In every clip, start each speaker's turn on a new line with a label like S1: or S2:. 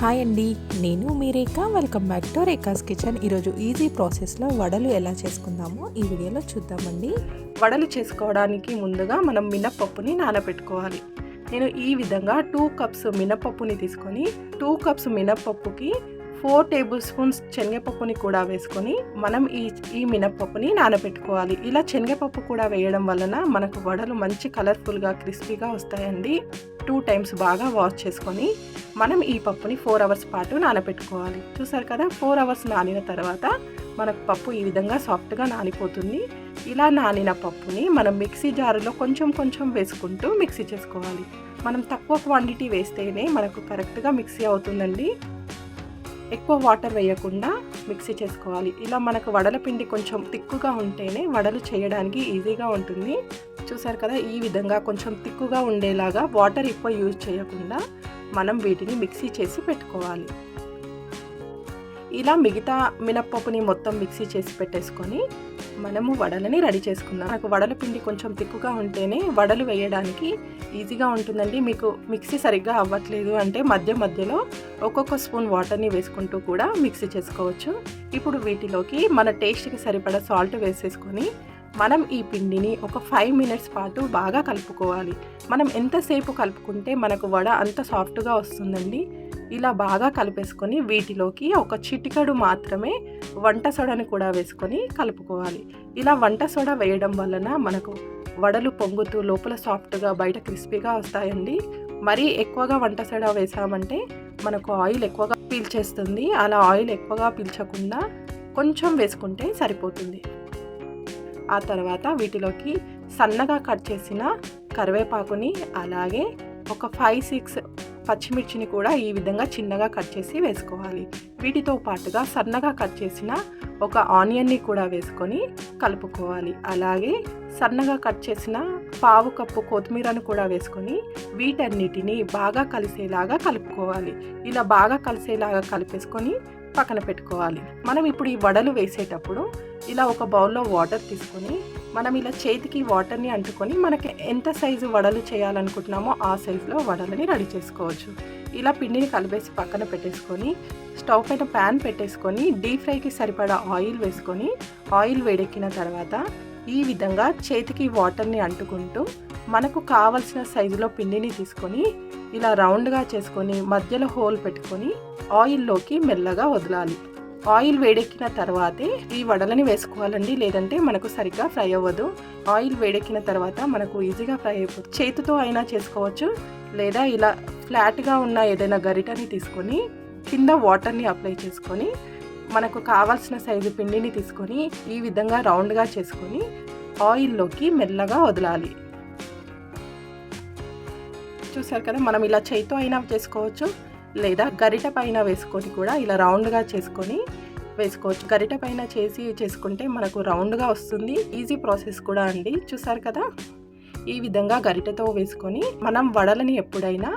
S1: Hi అండి, నేను మీ Rekha. Welcome back to Rekha's kitchen. ఈరోజు ఈజీ ప్రాసెస్లో వడలు ఎలా చేసుకుందామో ఈ వీడియోలో చూద్దామండి. వడలు చేసుకోవడానికి ముందుగా మనం మినప్పప్పుని నానబెట్టుకోవాలి. నేను ఈ విధంగా 2 కప్స్ మినప్పప్పుని తీసుకొని 2 కప్స్ మినప్పప్పుకి 4 టేబుల్ స్పూన్స్ శనగపప్పుని కూడా వేసుకొని మనం ఈ మినప్పప్పుని నానబెట్టుకోవాలి. ఇలా శనగపప్పు కూడా వేయడం వలన మనకు వడలు మంచి కలర్ఫుల్గా క్రిస్పీగా వస్తాయండి. 2 టైమ్స్ బాగా వాష్ చేసుకొని మనం ఈ పప్పుని 4 అవర్స్ పాటు నానబెట్టుకోవాలి. చూసారు కదా, 4 అవర్స్ నానిన తర్వాత మనకు పప్పు ఈ విధంగా సాఫ్ట్గా నానిపోతుంది. ఇలా నానిన పప్పుని మనం మిక్సీ జారులో కొంచెం కొంచెం వేసుకుంటూ మిక్సీ చేసుకోవాలి. మనం తక్కువ క్వాంటిటీ వేస్తేనే మనకు కరెక్ట్గా మిక్సీ అవుతుందండి. ఎక్కువ వాటర్ వేయకుండా మిక్సీ చేసుకోవాలి. ఇలా మనకు వడల పిండి కొంచెం తిక్కుగా ఉంటేనే వడలు చేయడానికి ఈజీగా ఉంటుంది. చూసారు కదా, ఈ విధంగా కొంచెం తిక్కుగా ఉండేలాగా వాటర్ ఎక్కువ యూజ్ చేయకుండా మనం వీటిని మిక్సీ చేసి పెట్టుకోవాలి. ఇలా మిగతా మినప్పప్పుని మొత్తం మిక్సీ చేసి పెట్టేసుకొని మనము వడలని రెడీ చేసుకుందాం. నాకు వడల పిండి కొంచెం తిక్కుగా ఉంటేనే వడలు వేయడానికి ఈజీగా ఉంటుందండి. మీకు మిక్సీ సరిగ్గా అవ్వట్లేదు అంటే మధ్యలో ఒక్కొక్క స్పూన్ వాటర్ని వేసుకుంటూ కూడా మిక్సీ చేసుకోవచ్చు. ఇప్పుడు వీటిలోకి మన టేస్ట్కి సరిపడా సాల్ట్ వేసేసుకొని మనం ఈ పిండిని ఒక 5 మినిట్స్ పాటు బాగా కలుపుకోవాలి. మనం ఎంతసేపు కలుపుకుంటే మనకు వడ అంత సాఫ్ట్గా వస్తుందండి. ఇలా బాగా కలిపేసుకొని వీటిలోకి ఒక చిటికెడు మాత్రమే వంట సోడాని కూడా వేసుకొని కలుపుకోవాలి. ఇలా వంట సోడా వేయడం వలన మనకు వడలు పొంగుతూ లోపల సాఫ్ట్గా బయట క్రిస్పీగా వస్తాయండి. మరీ ఎక్కువగా వంట సోడా వేసామంటే మనకు ఆయిల్ ఎక్కువగా పీల్చేస్తుంది. అలా ఆయిల్ ఎక్కువగా పీల్చకుండా కొంచెం వేసుకుంటే సరిపోతుంది. ఆ తర్వాత వీటిలోకి సన్నగా కట్ చేసిన కరివేపాకుని అలాగే ఒక 5-6 పచ్చిమిర్చిని కూడా ఈ విధంగా చిన్నగా కట్ చేసి వేసుకోవాలి. వీటితో పాటుగా సన్నగా కట్ చేసిన ఒక ఆనియన్ని కూడా వేసుకొని కలుపుకోవాలి. అలాగే సన్నగా కట్ చేసిన 1/2 కప్పు కొత్తిమీరను కూడా వేసుకొని వీటన్నిటిని బాగా కలిసేలాగా కలుపుకోవాలి. ఇలా బాగా కలిసేలాగా కలిపేసుకొని పక్కన పెట్టుకోవాలి. మనం ఇప్పుడు ఈ వడలు వేసేటప్పుడు ఇలా ఒక బౌల్లో వాటర్ తీసుకొని మనం ఇలా చేతికి వాటర్ని అంటుకొని మనకి ఎంత సైజు వడలు చేయాలనుకుంటున్నామో ఆ సైజులో వడలని రెడీ చేసుకోవచ్చు. ఇలా పిండిని కలిపేసి పక్కన పెట్టేసుకొని స్టవ్ పైన ప్యాన్ పెట్టేసుకొని డీప్ ఫ్రైకి సరిపడా ఆయిల్ వేసుకొని ఆయిల్ వేడెక్కిన తర్వాత ఈ విధంగా చేతికి వాటర్ని అంటుకుంటూ మనకు కావలసిన సైజులో పిండిని తీసుకొని ఇలా రౌండ్గా చేసుకొని మధ్యలో హోల్ పెట్టుకొని ఆయిల్లోకి మెల్లగా వదలాలి. ఆయిల్ వేడెక్కిన తర్వాతే ఈ వడలని వేసుకోవాలండి, లేదంటే మనకు సరిగ్గా ఫ్రై అవ్వదు. ఆయిల్ వేడెక్కిన తర్వాత మనకు ఈజీగా ఫ్రై అయిపోతుంది. చేతితో అయినా చేసుకోవచ్చు, లేదా ఇలా ఫ్లాట్గా ఉన్న ఏదైనా గరిటని తీసుకొని కింద వాటర్ని అప్లై చేసుకొని మనకు కావాల్సిన సైజు పిండిని తీసుకొని ఈ విధంగా రౌండ్గా చేసుకొని ఆయిల్లోకి మెల్లగా వదలాలి. చూసారు కదా, మనం ఇలా చేతితో అయినా చేసుకోవచ్చు, లేదా గరిట పైన వేసుకొని కూడా ఇలా రౌండ్గా చేసుకొని వేసుకోవచ్చు. గరిట పైన చేసుకుంటే మనకు రౌండ్గా వస్తుంది. ఈజీ ప్రాసెస్ కూడా అండి. చూసారు కదా, ఈ విధంగా గరిటతో వేసుకొని మనం వడలని ఎప్పుడైనా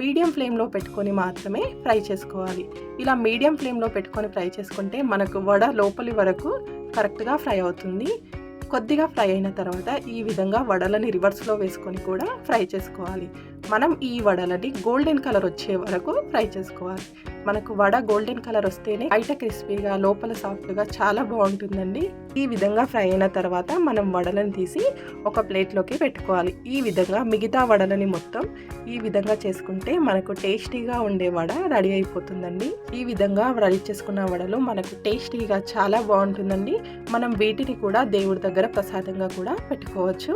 S1: మీడియం ఫ్లేమ్లో పెట్టుకొని మాత్రమే ఫ్రై చేసుకోవాలి. ఇలా మీడియం ఫ్లేమ్లో పెట్టుకొని ఫ్రై చేసుకుంటే మనకు వడ లోపలి వరకు కరెక్ట్గా ఫ్రై అవుతుంది. కొద్దిగా ఫ్రై అయిన తర్వాత ఈ విధంగా వడలని రివర్స్లో వేసుకొని కూడా ఫ్రై చేసుకోవాలి. మనం ఈ వడలని గోల్డెన్ కలర్ వచ్చే వరకు ఫ్రై చేసుకోవాలి. మనకు వడ గోల్డెన్ కలర్ వస్తేనే బయట క్రిస్పీగా లోపల సాఫ్ట్గా చాలా బాగుంటుందండి. ఈ విధంగా ఫ్రై అయిన తర్వాత మనం వడలను తీసి ఒక ప్లేట్లోకి పెట్టుకోవాలి. ఈ విధంగా మిగతా వడలని మొత్తం ఈ విధంగా చేసుకుంటే మనకు టేస్టీగా ఉండే వడ రెడీ అయిపోతుందండి. ఈ విధంగా రెడీ చేసుకున్న వడలు మనకు టేస్టీగా చాలా బాగుంటుందండి. మనం వీటిని కూడా దేవుడి దగ్గర ప్రసాదంగా కూడా పెట్టుకోవచ్చు.